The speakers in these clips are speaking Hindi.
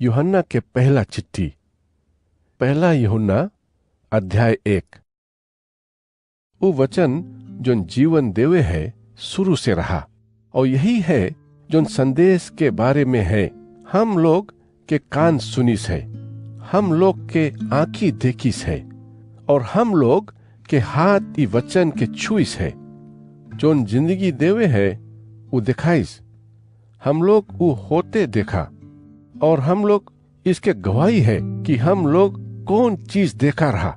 यूहन्ना के पहला चिट्ठी। पहला यूहन्ना अध्याय 1। वो वचन जोन जीवन देवे है शुरू से रहा, और यही है जोन संदेश के बारे में है। हम लोग के कान सुनीस है, हम लोग के आंखी देखीस है, और हम लोग के हाथ ई वचन के छुईस है। जोन जिंदगी देवे है वो दिखाईस, हम लोग वो होते देखा, और हम लोग इसके गवाही है कि हम लोग कौन चीज देखा रहा।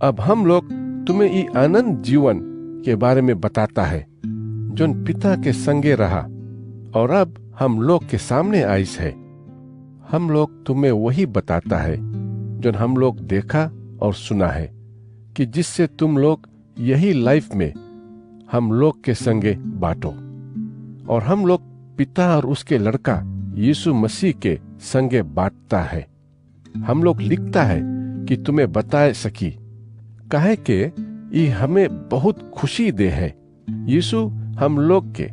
अब हम लोग तुम्हें ये आनंद जीवन के बारे में बताता है जोन पिता के संगे रहा, और अब हम लोग के सामने आइस है। हम लोग तुम्हें वही बताता है जोन हम लोग देखा और सुना है, कि जिससे तुम लोग यही लाइफ में हम लोग के संगे बांटो। और हम लोग पिता और उसके लड़का यीशु मसीह के संगे बांटता है। हम लोग लिखता है कि तुम्हें बताए सकी, काहे के ये हमें बहुत खुशी दे है। यीशु हम लोग के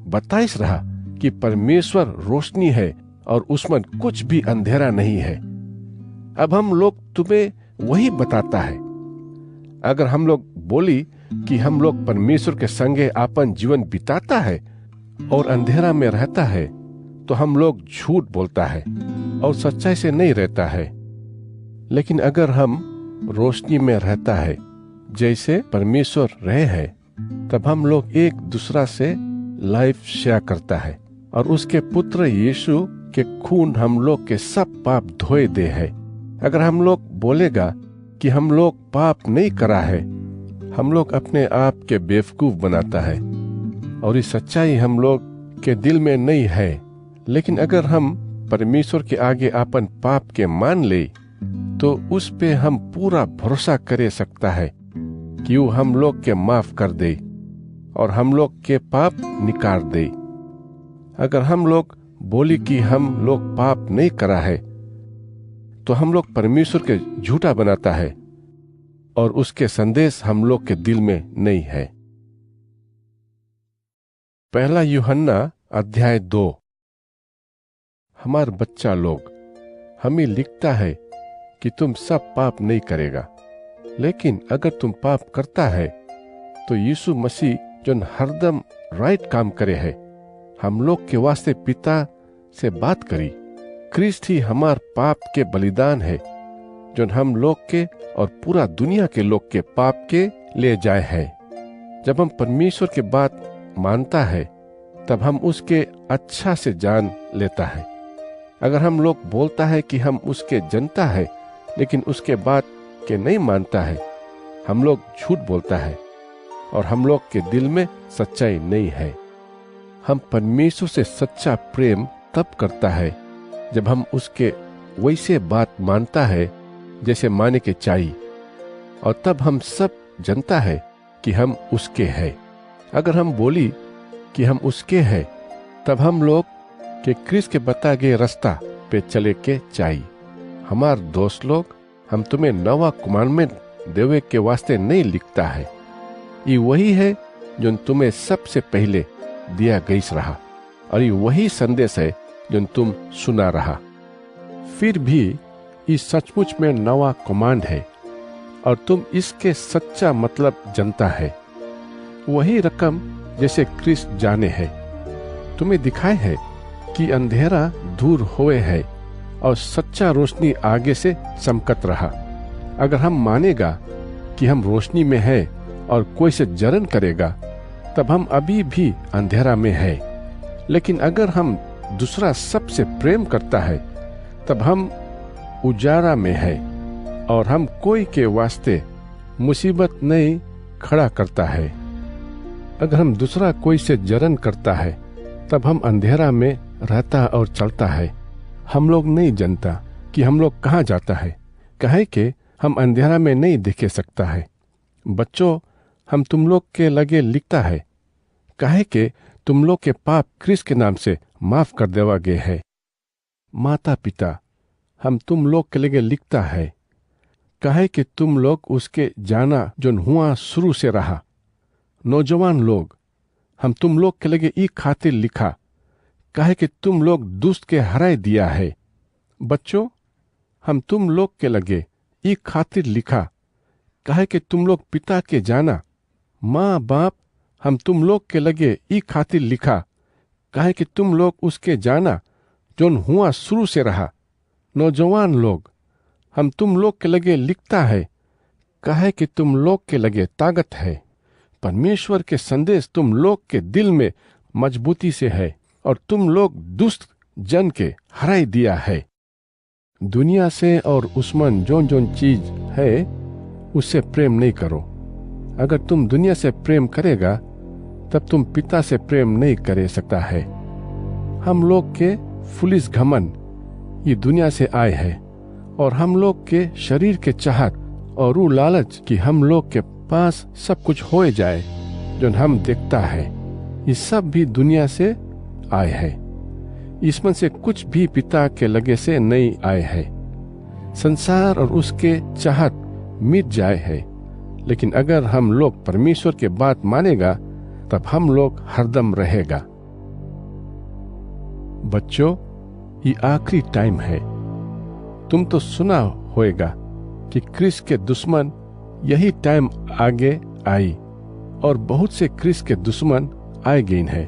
बताइस रहा कि परमेश्वर रोशनी है और उसमें कुछ भी अंधेरा नहीं है। अब हम लोग तुम्हें वही बताता है। अगर हम लोग बोली कि हम लोग परमेश्वर के संगे अपन जीवन बिताता है और अंधेरा में रहता है, तो हम लोग झूठ बोलता है और सच्चाई से नहीं रहता है। लेकिन अगर हम रोशनी में रहता है जैसे परमेश्वर रहे हैं, तब हम लोग एक दूसरा से लाइफ शेयर करता है, और उसके पुत्र यीशु के खून हम लोग के सब पाप धोए दे है। अगर हम लोग बोलेगा कि हम लोग पाप नहीं करा है, हम लोग अपने आप के बेवकूफ बनाता है, और इस सच्चाई हम लोग के दिल में नहीं है। लेकिन अगर हम परमेश्वर के आगे अपन पाप के मान ले, तो उस पे हम पूरा भरोसा करे सकता है कि वो हम लोग के माफ कर दे और हम लोग के पाप निकाल दे। अगर हम लोग बोली कि हम लोग पाप नहीं करा है, तो हम लोग परमेश्वर के झूठा बनाता है, और उसके संदेश हम लोग के दिल में नहीं है। पहला यूहन्ना अध्याय 2। हमार बच्चा लोग, हमें लिखता है कि तुम सब पाप नहीं करेगा। लेकिन अगर तुम पाप करता है, तो यीशु मसीह जो हरदम राइट काम करे है, हम लोग के वास्ते पिता से बात करी। क्रिस्ट ही हमार पाप के बलिदान है, जो हम लोग के और पूरा दुनिया के लोग के पाप के ले जाए है। जब हम परमेश्वर के बात मानता है, तब हम उसके अच्छा से जान लेता है। अगर हम लोग बोलता है कि हम उसके जनता है, लेकिन उसके बात के नहीं मानता है, हम लोग झूठ बोलता है, और हम लोग के दिल में सच्चाई नहीं है। हम परमेश्वर से सच्चा प्रेम तब करता है जब हम उसके वैसे बात मानता है जैसे माने के चाहिए, और तब हम सब जनता है कि हम उसके हैं। अगर हम बोली कि हम उसके हैं, तब हम लोग के क्रिस्त के बता गए रास्ता पे चले के चाहिए। हमार दोस्त लोग, हम तुम्हें नवा कमांडमेंट देवे के वास्ते नहीं लिखता है। ये वही है जो तुम्हें सबसे पहले दिया गईस रहा, और ये वही संदेश है जो तुम सुना रहा। फिर भी इस सचमुच में नवा कमांड है, और तुम इसके सच्चा मतलब जानता है। वही रकम जैसे क्रिस्त जाने है, तुम्हें दिखाए है कि अंधेरा दूर हुए है और सच्चा रोशनी आगे से चमकत रहा। अगर हम मानेगा कि हम रोशनी में है और कोई से जलन करेगा, तब हम अभी भी अंधेरा में है। लेकिन अगर हम दूसरा सबसे प्रेम करता है, तब हम उजारा में है, और हम कोई के वास्ते मुसीबत नहीं खड़ा करता है। अगर हम दूसरा कोई से जलन करता है, तब हम अंधेरा में रहता और चलता है। हम लोग नहीं जानता कि हम लोग कहाँ जाता है, कहे के हम अंधेरा में नहीं देखे सकता है। बच्चों, हम तुम लोग के लगे लिखता है, कहे के तुम लोग के पाप क्रिस्त के नाम से माफ कर देवा गए है। माता पिता, हम तुम लोग के लगे लिखता है, कहे कि तुम लोग उसके जाना जो हुआ शुरू से रहा। नौजवान लोग, हम तुम लोग के लगे ई खातिर लिखा, कहे कि तुम लोग दुष्ट के हराए दिया है बच्चों, हम तुम लोग के लगे ई खातिर लिखा, कहे कि तुम लोग पिता के जाना। माँ बाप, हम तुम लोग के लगे ई खातिर लिखा, कहे कि तुम लोग उसके जाना जोन हुआ शुरू से रहा। नौजवान लोग, हम तुम लोग के लगे लिखता है, कहे कि तुम लोग के लगे ताकत है। परमेश्वर के संदेश तुम लोग के दिल में मजबूती से है और तुम लोग दुष्ट जन के हराई दिया है। दुनिया से और उसमन जोन जोन चीज है उससे प्रेम नहीं करो। अगर तुम दुनिया से प्रेम करेगा तब तुम पिता से प्रेम नहीं करे सकता है। हम लोग के फुलिस घमंड ये दुनिया से आए है और हम लोग के शरीर के चाहत और वो लालच कि हम लोग के पास सब कुछ हो जाए जो हम देखता है, ये सब भी दुनिया से आए है। इसमें से कुछ भी पिता के लगे से नहीं आए है। संसार और उसके चाहत मिट जाए है, लेकिन अगर हम लोग परमेश्वर के बात मानेगा तब हम लोग हरदम रहेगा। बच्चों, ये आखिरी टाइम है। तुम तो सुना होएगा कि क्रिस के दुश्मन यही टाइम आगे आई और बहुत से क्रिस के दुश्मन आए गए हैं।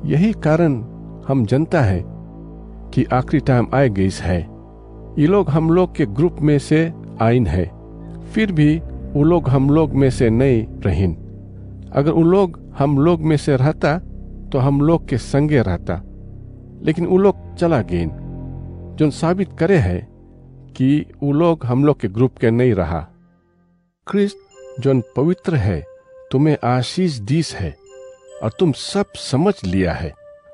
यही कारण हम जानता है कि आखिरी टाइम आए गई है। ये लोग हम लोग के ग्रुप में से आइन है, फिर भी वो लोग हम लोग में से नहीं रहीन। अगर वो लोग हम लोग में से रहता तो हम लोग के संगे रहता, लेकिन वो लोग चला गए, जो साबित करे है कि वो लोग हम लोग के ग्रुप के नहीं रहा। क्रिस्त जो पवित्र है तुम्हें आशीष दीस है और तुम सब समझ लिया है।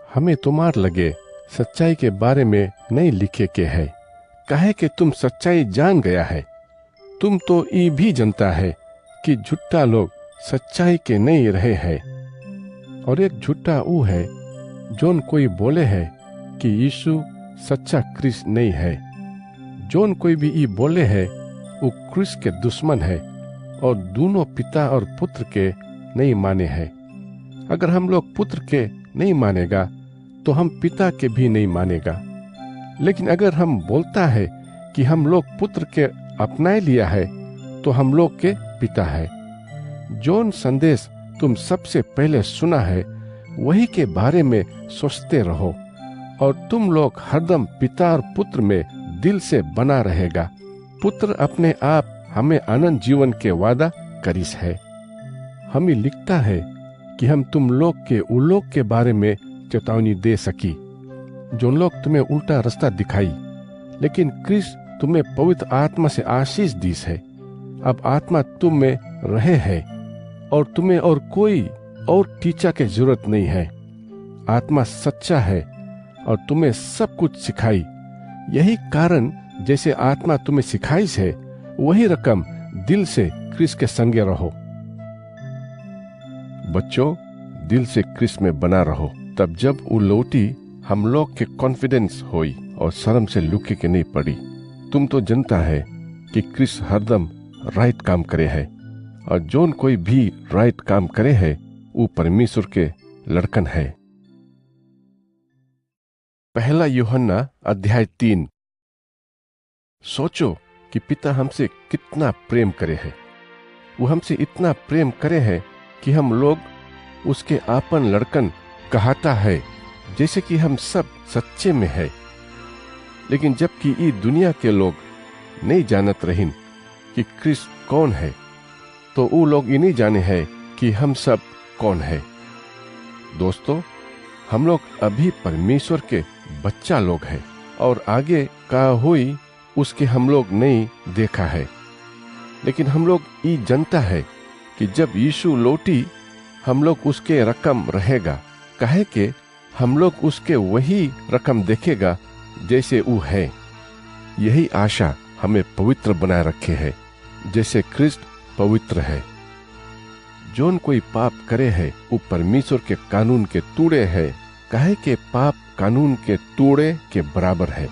हमें तुम्हार लगे सच्चाई के बारे में नहीं लिखे के है, कहे कि तुम सच्चाई जान गया है। तुम तो ये भी जानता है कि झूठा लोग सच्चाई के नहीं रहे हैं, और एक झूठा वो है जोन कोई बोले है कि यीशु सच्चा क्रिस्त नहीं है। जोन कोई भी ये बोले है वो क्रिस्त के दुश्मन है और दोनों पिता और पुत्र के नहीं माने हैं। अगर हम लोग पुत्र के नहीं मानेगा तो हम पिता के भी नहीं मानेगा। लेकिन अगर हम बोलता है कि हम लोग पुत्र के अपना लिया है तो हम लोग के पिता है। जोन संदेश तुम सबसे पहले सुना है वही के बारे में सोचते रहो और तुम लोग हरदम पिता और पुत्र में दिल से बना रहेगा। पुत्र अपने आप हमें अनंत जीवन के वादा करिस है। हमें लिखता है कि हम तुम लोग के उ लोग के बारे में चेतावनी दे सकी जो लोग तुम्हें उल्टा रास्ता दिखाई, लेकिन क्रिस्त तुम्हें पवित्र आत्मा से आशीष दीस है। अब आत्मा तुम में रहे है और तुम्हें और कोई और टीचा की जरूरत नहीं है। आत्मा सच्चा है और तुम्हें सब कुछ सिखाई। यही कारण जैसे आत्मा तुम्हें सिखाई है वही रकम दिल से क्रिस्त के संगे रहो। बच्चों, दिल से क्रिस्त में बना रहो, तब जब वो लौटी हम लोग के कॉन्फिडेंस होई और शर्म से लुके के नहीं पड़ी। तुम तो जानता है कि क्रिस्त हरदम राइट काम करे है और जोन कोई भी राइट काम करे है वो परमेश्वर के लड़कन है। पहला यूहन्ना अध्याय 3। सोचो कि पिता हमसे कितना प्रेम करे है। वो हमसे इतना प्रेम करे है कि हम लोग उसके आपन लड़कन कहता है, जैसे कि हम सब सच्चे में है। लेकिन जबकि ये दुनिया के लोग नहीं जानत रहीन कि क्रिस्त कौन है, तो वो लोग ये नहीं जाने हैं कि हम सब कौन है। दोस्तों, हम लोग अभी परमेश्वर के बच्चा लोग हैं और आगे का हुई उसके हम लोग नहीं देखा है। लेकिन हम लोग ये जानता है कि जब यीशु लौटी हम लोग उसके रकम रहेगा, कहे कि हम लोग उसके वही रकम देखेगा जैसे वो है। यही आशा हमें पवित्र बनाए रखे है जैसे क्रिस्त पवित्र है। जोन कोई पाप करे है वो परमेश्वर के कानून के तूड़े है, कहे कि पाप कानून के तूड़े के बराबर है।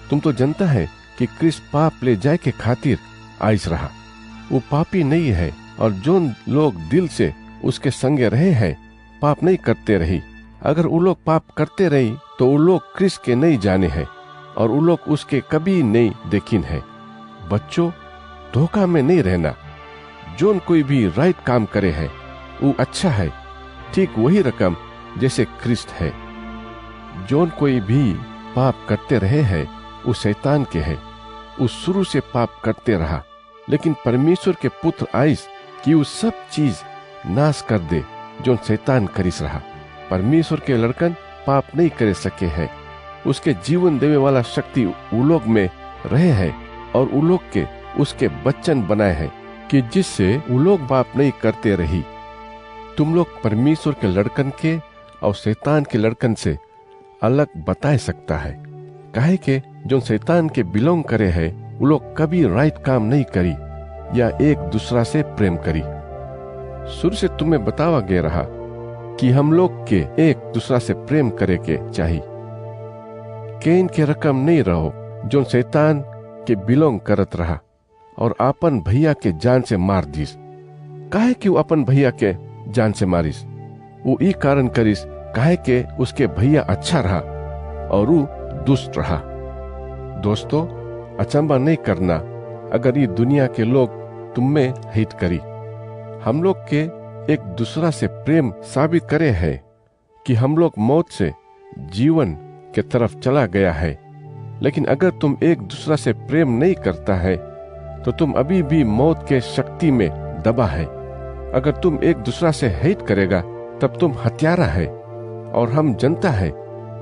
तुम तो जानता है कि क्रिस्त पाप ले जाए के खातिर आइस रहा। वो पापी नहीं है और जोन लोग दिल से उसके संगे रहे हैं पाप नहीं करते रही। अगर वो लोग पाप करते रही तो वो लोग क्रिस्त के नहीं जाने हैं, और वो लोग उसके कभी नहीं देखिन है। बच्चों, धोखा में नहीं रहना। जोन कोई भी राइट काम करे है वो अच्छा है, ठीक वही रकम जैसे ख्रिस्त है। जोन कोई भी पाप करते रहे है वो शैतान के है। वो शुरू से पाप करते रहा, लेकिन परमेश्वर के पुत्र आइस कि वो सब चीज नाश कर दे जो शैतान करिस रहा। परमेश्वर के लड़कन पाप नहीं करे सके है। उसके जीवन देवे वाला शक्ति उलोक में रहे है और उलोक के उसके बच्चन बनाए हैं कि जिससे उलोक पाप नहीं करते रही। तुम लोग परमेश्वर के लड़कन के और शैतान के लड़कन से अलग बता सकता है। काहे के जो शैतान के बिलोंग करे है वो लोग कभी राइट काम नहीं करी या एक दूसरा से प्रेम करी। शुरू से तुम्हें बतावा गया रहा कि हम लोग के एक दूसरा से प्रेम करे के चाहिए। केन के रकम नहीं रहो जो शैतान के बिलोंग करत रहा और अपन भैया के जान से मार दीस। काहे कि वो अपन भैया के जान से मारिस? वो ई कारण करिस काहे के उसके भैया अच्छा रहा और वो दुष्ट रहा। दोस्तों, अचंबा नहीं करना अगर ये दुनिया के लोग तुम में हित करी। हम लोग के एक दूसरा से प्रेम साबित करे है कि हम लोग मौत से जीवन के तरफ चला गया है। लेकिन अगर तुम एक दूसरा से प्रेम नहीं करता है तो तुम अभी भी मौत के शक्ति में दबा है। अगर तुम एक दूसरा से हेट करेगा तब तुम हत्यारा है, और हम जनता है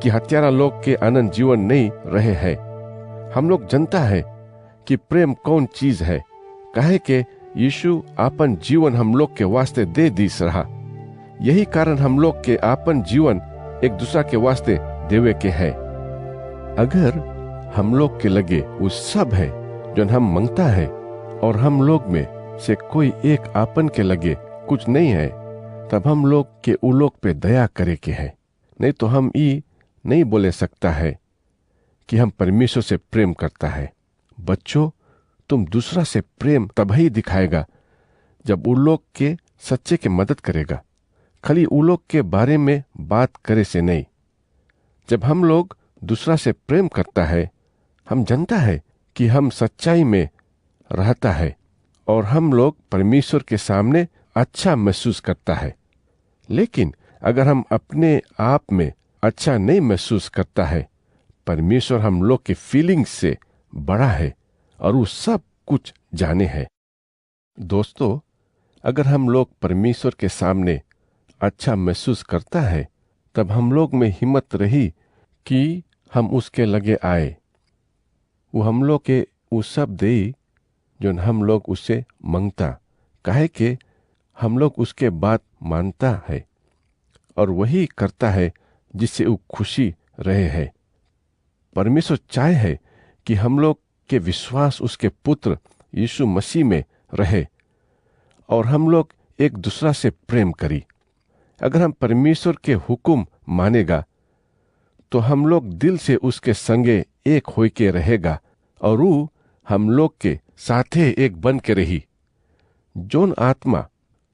कि हत्यारा लोग के अनंत जीवन नहीं रहे हैं। हम लोग जनता है कि प्रेम कौन चीज है, काहे के यीशु आपन जीवन हम लोग के वास्ते दे दीस रहा। यही कारण हम लोग के आपन जीवन एक दूसरा के वास्ते देवे के है। अगर हम लोग के लगे वो सब है जो हम मांगता है और हम लोग में से कोई एक आपन के लगे कुछ नहीं है, तब हम लोग के उ लोग पे दया करे के है। नहीं तो हम ये नहीं बोले सकता है कि हम परमेश्वर से प्रेम करता है। बच्चों, तुम दूसरा से प्रेम तब ही दिखाएगा जब उ लोग के सच्चे के मदद करेगा, खाली उ लोग के बारे में बात करे से नहीं। जब हम लोग दूसरा से प्रेम करता है, हम जानता है कि हम सच्चाई में रहता है और हम लोग परमेश्वर के सामने अच्छा महसूस करता है। लेकिन अगर हम अपने आप में अच्छा नहीं महसूस करता है, परमेश्वर हम लोग के फीलिंग्स से बड़ा है और वो सब कुछ जाने है। दोस्तों, अगर हम लोग परमेश्वर के सामने अच्छा महसूस करता है, तब हम लोग में हिम्मत रही कि हम उसके लगे आए। वो हम लोग के वो सब दे जो हम लोग उससे मांगता, काहे के हम लोग उसके बात मानता है और वही करता है जिससे वो खुशी रहे है। परमेश्वर चाहे है कि हम लोग के विश्वास उसके पुत्र यीशु मसीह में रहे और हम लोग एक दूसरा से प्रेम करी। अगर हम परमेश्वर के हुक्म मानेगा तो हम लोग दिल से उसके संगे एक होय के रहेगा और वो हम लोग के साथे एक बन के रही। जोन आत्मा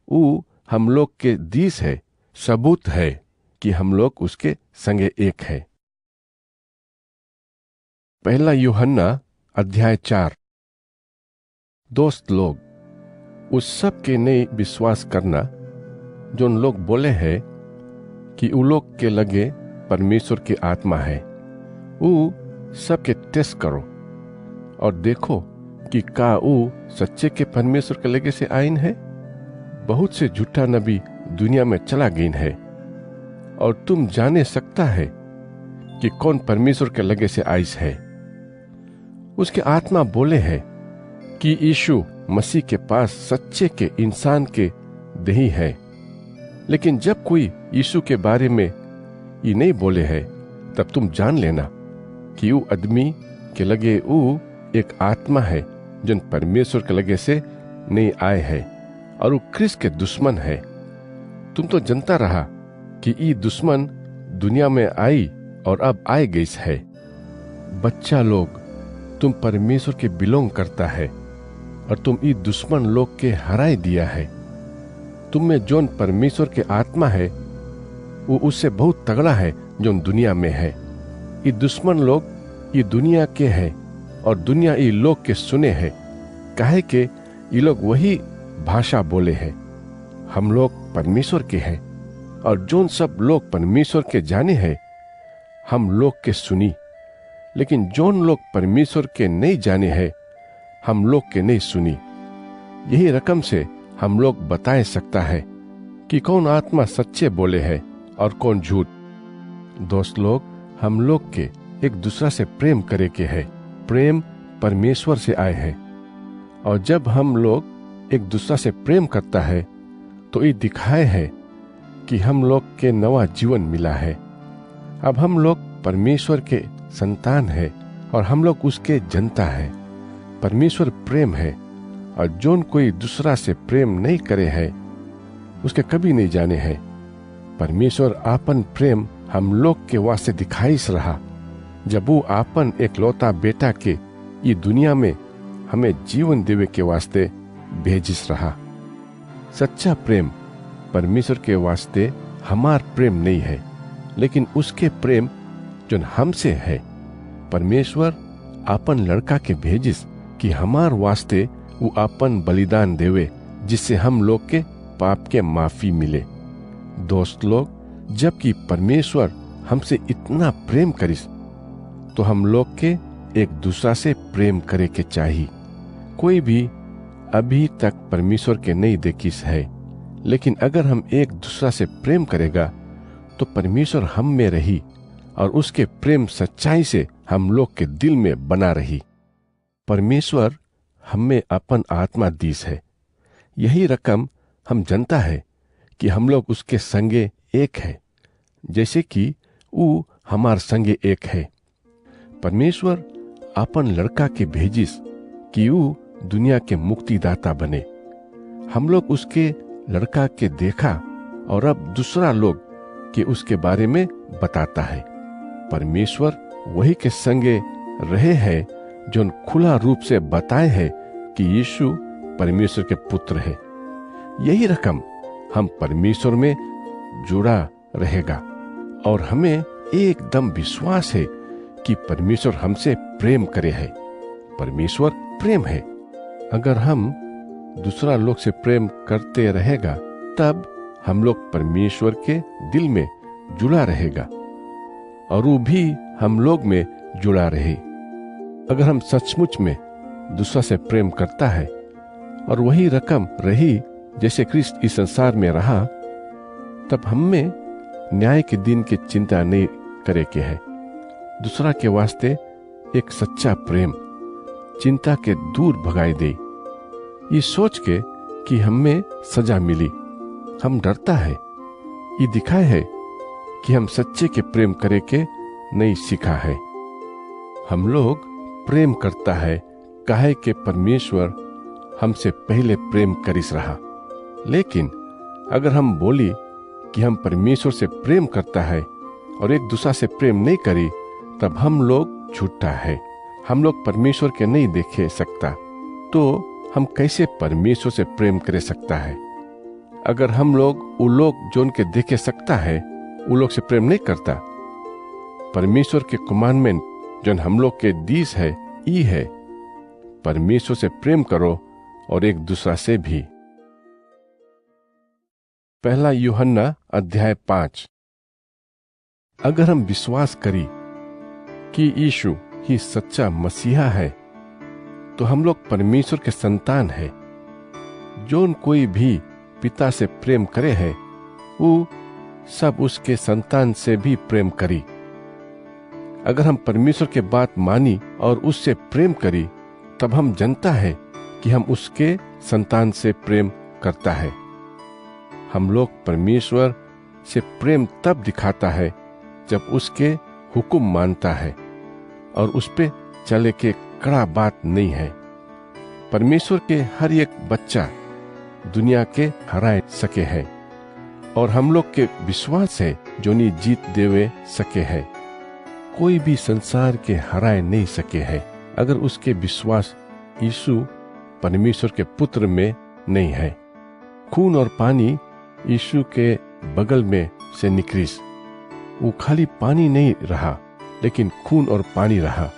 वो हम लोग के दीस है, सबूत है कि हम लोग उसके संगे एक है। पहला यूहन्ना अध्याय 4। दोस्त लोग, उस सब के नहीं विश्वास करना जो लोग बोले हैं कि उ लोग के लगे परमेश्वर की आत्मा है। वो सब के टेस्ट करो और देखो कि का वो सच्चे के परमेश्वर के लगे से आइन है। बहुत से झूठा नबी दुनिया में चला गई है और तुम जाने सकता है कि कौन परमेश्वर के लगे से आइस है। उसके आत्मा बोले है कि यीशु मसीह के पास सच्चे के इंसान के देही है। लेकिन जब कोई यीशु के बारे में ये नहीं बोले है, तब तुम जान लेना कि वो आदमी के लगे वो एक आत्मा है जो परमेश्वर के लगे से नहीं आए है और वो ख्रिस्त के दुश्मन है। तुम तो जनता रहा कि ये दुश्मन दुनिया में आई और अब आए गई है। बच्चा लोग, तुम परमेश्वर के बिलोंग करता है और तुम ये दुश्मन लोग के हराए दिया है। तुम में जोन परमेश्वर के आत्मा है वो उससे बहुत तगड़ा है जो दुनिया में है। ये दुश्मन लोग ये दुनिया के है और दुनिया ये लोग के सुने है, काहे के ये लोग वही भाषा बोले हैं। हम लोग परमेश्वर के हैं और जोन सब लोग परमेश्वर के जाने हैं हम लोग के सुनी, लेकिन जोन लोग परमेश्वर के नहीं जाने हैं हम लोग के नहीं सुनी। यही रकम से हम लोग बताए सकता है कि कौन आत्मा सच्चे बोले है और कौन झूठ। दोस्त लोग, हम लोग के एक दूसरा से प्रेम करे के है। प्रेम परमेश्वर से आए है, और जब हम लोग एक दूसरा से प्रेम करता है तो ये दिखाए है कि हम लोग के नवा जीवन मिला है। अब हम लोग परमेश्वर के संतान है और हम लोग उसके जनता है। परमेश्वर प्रेम है, और जोन कोई दूसरा से प्रेम नहीं करे है उसके कभी नहीं जाने हैं। परमेश्वर आपन प्रेम हम लोग के वास्ते दिखाईस रहा जब वो आपन एक लौता बेटा के ये दुनिया में हमें जीवन देवे के वास्ते भेजिस रहा। सच्चा प्रेम परमेश्वर के वास्ते हमार प्रेम नहीं है, लेकिन उसके प्रेम जो हमसे है। परमेश्वर आपन लड़का के भेजिस कि हमार वास्ते वो आपन बलिदान देवे, जिससे हम लोग के पाप के माफी मिले। दोस्त लोग, जबकि परमेश्वर हमसे इतना प्रेम करिस तो हम लोग के एक दूसरा से प्रेम करे के चाहिए। कोई भी अभी तक परमेश्वर के नहीं देखिस है, लेकिन अगर हम एक दूसरा से प्रेम करेगा तो परमेश्वर हम में रही और उसके प्रेम सच्चाई से हम लोग के दिल में बना रही। परमेश्वर हमें अपन आत्मा दीस है। यही रकम हम जानता है कि हम लोग उसके संगे एक है, जैसे कि वो हमार संगे एक है। परमेश्वर अपन लड़का के भेजिस कि वो दुनिया के मुक्तिदाता बने। हम लोग उसके लड़का के देखा और अब दूसरा लोग के उसके बारे में बताता है। परमेश्वर वही के संगे रहे हैं जो खुला रूप से बताए है कि यीशु परमेश्वर के पुत्र है। यही रकम हम परमेश्वर में जुड़ा रहेगा, और हमें एकदम विश्वास है कि परमेश्वर हमसे प्रेम करे है। परमेश्वर प्रेम है। अगर हम दूसरा लोग से प्रेम करते रहेगा तब हम लोग परमेश्वर के दिल में जुड़ा रहेगा और वो भी हम लोग में जुड़ा रहे। अगर हम सचमुच में दूसरा से प्रेम करता है और वही रकम रही जैसे क्रिस्त इस संसार में रहा, तब हमें न्याय के दिन की चिंता नहीं करे के है। दूसरा के वास्ते एक सच्चा प्रेम चिंता के दूर भगाई दे। ये सोच के कि हमें सजा मिली हम डरता है। ये दिखाए है कि हम सच्चे के प्रेम करे के नहीं सीखा है। हम लोग प्रेम करता है काहे के परमेश्वर हमसे पहले प्रेम करिस रहा। लेकिन अगर हम बोली कि हम परमेश्वर से प्रेम करता है और एक दूसरा से प्रेम नहीं करी, तब हम लोग झूठा है। हम लोग परमेश्वर के नहीं देखे सकता, तो हम कैसे परमेश्वर से प्रेम करे सकता है? अगर हम लोग वो लोग जो उनके देखे सकता है वो लोग से प्रेम नहीं करता। परमेश्वर के कमांडमेंट जो हम लोग के दीस है ई है, परमेश्वर से प्रेम करो और एक दूसरा से भी। पहला यूहन्ना अध्याय 5। अगर हम विश्वास करी कि यीशु ही सच्चा मसीहा है तो हम लोग परमेश्वर के संतान है। जोन कोई भी पिता से प्रेम करे है वो सब उसके संतान से भी प्रेम करी। अगर हम परमेश्वर के बात मानी और उससे प्रेम करी, तब हम जानता है कि हम उसके संतान से प्रेम करता है। हम लोग परमेश्वर से प्रेम तब दिखाता है जब उसके हुक्म मानता है और उस पे चले के कड़ा बात नहीं है। परमेश्वर के हर एक बच्चा दुनिया के हराए सके है और हम लोग के विश्वास है जो नी जीत देवे सके है। कोई भी संसार के हराए नहीं सके है अगर उसके विश्वास यीशु परमेश्वर के पुत्र में नहीं है। खून और पानी यीशु के बगल में से निकलिस। वो खाली पानी नहीं रहा, लेकिन खून और पानी रहा।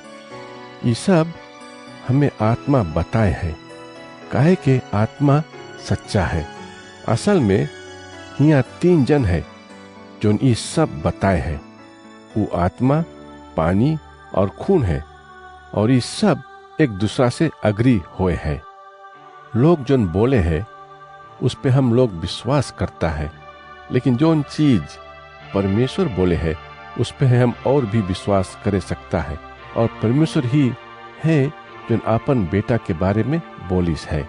ये सब हमें आत्मा बताए है, काहे के आत्मा सच्चा है। असल में यहाँ 3 जन है जो ये सब बताए है। वो आत्मा, पानी और खून है, और ये सब एक दूसरा से अग्री हुए है। लोग जो बोले है उस पे हम लोग विश्वास करता है, लेकिन जो चीज परमेश्वर बोले है उस पे हम और भी विश्वास करे सकता है। और परमेश्वर ही है जो आपन बेटा के बारे में बोलिस है।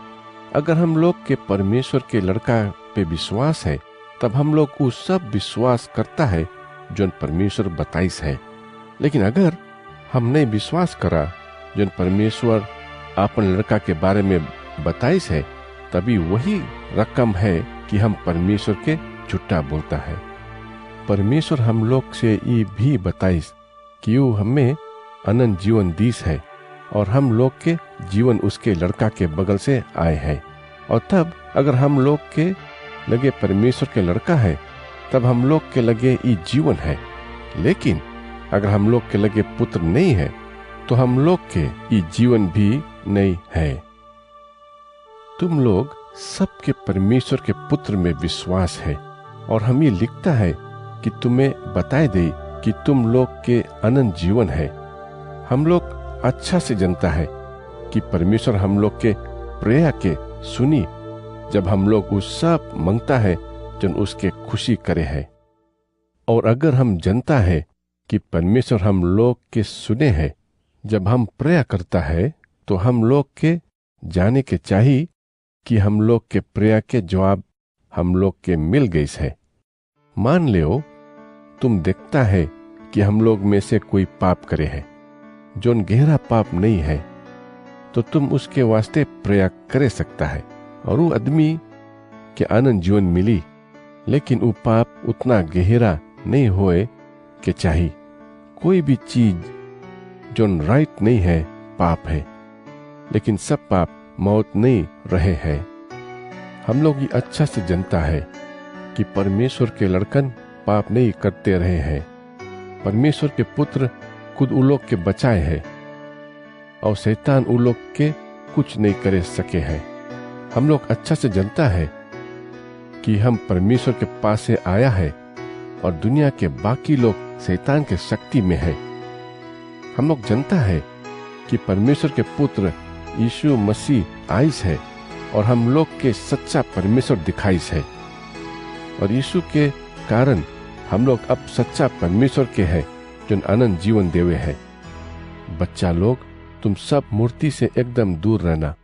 अगर हम लोग के परमेश्वर के लड़का पे विश्वास है, तब हम लोग वो सब विश्वास करता है जो परमेश्वर बताइस है। लेकिन अगर हम नहीं विश्वास करा जो परमेश्वर आपन लड़का के बारे में बताइस है, तभी वही रकम है कि हम परमेश्वर के झूठा बोलता है। परमेश्वर हम लोग से ये भी बताइस कि वो हमें अनंत जीवन दीस है, और हम लोग के जीवन उसके लड़का के बगल से आए हैं। और तब अगर हम लोग के लगे परमेश्वर के लड़का है, तब हम लोग के लगे ये जीवन है। लेकिन अगर हम लोग के लगे पुत्र नहीं है, तो हम लोग के ये जीवन भी नहीं है। तुम लोग सबके परमेश्वर के पुत्र में विश्वास है, और हम ये लिखता है कि तुम्हें बताए दे कि तुम लोग के अनंत जीवन है। हम लोग अच्छा से जानता है कि परमेश्वर हम लोग के प्रेया के सुनी, जब हम लोग उस सब मांगता है जो उसके खुशी करे है। और अगर हम जानता है कि परमेश्वर हम लोग के सुने हैं जब हम प्रेया करता है, तो हम लोग के जाने के चाहिए कि हम लोग के प्रेया के जवाब हम लोग के मिल गई है। मान लो तुम देखता है कि हम लोग में से कोई पाप करे है, जो गहरा पाप नहीं है, तो तुम उसके वास्ते प्रेया करे सकता है, और वो आदमी के अनंत जीवन मिली। लेकिन वो पाप उतना गहरा नहीं होए के चाहिए। कोई भी चीज जो राइट नहीं है पाप है, लेकिन सब पाप मौत नहीं रहे हैं। हम लोग ये अच्छा से जानता है कि परमेश्वर के लड़कन पाप नहीं करते रहे हैं। परमेश्वर के पुत्र खुद उ लोग के बचाए हैं, और शैतान उ लोग के कुछ नहीं करे सके हैं। हम लोग अच्छा से जानता है कि हम परमेश्वर के पास से आया है, और दुनिया के बाकी लोग शैतान के शक्ति में है। हम लोग जानता है कि परमेश्वर के पुत्र यीशु मसीह आइस है, और हम लोग के सच्चा परमेश्वर दिखाइस है। और यीशु के कारण हम लोग अब सच्चा परमेश्वर के हैं जो अनंत जीवन देवे है। बच्चा लोग, तुम सब मूर्ति से एकदम दूर रहना,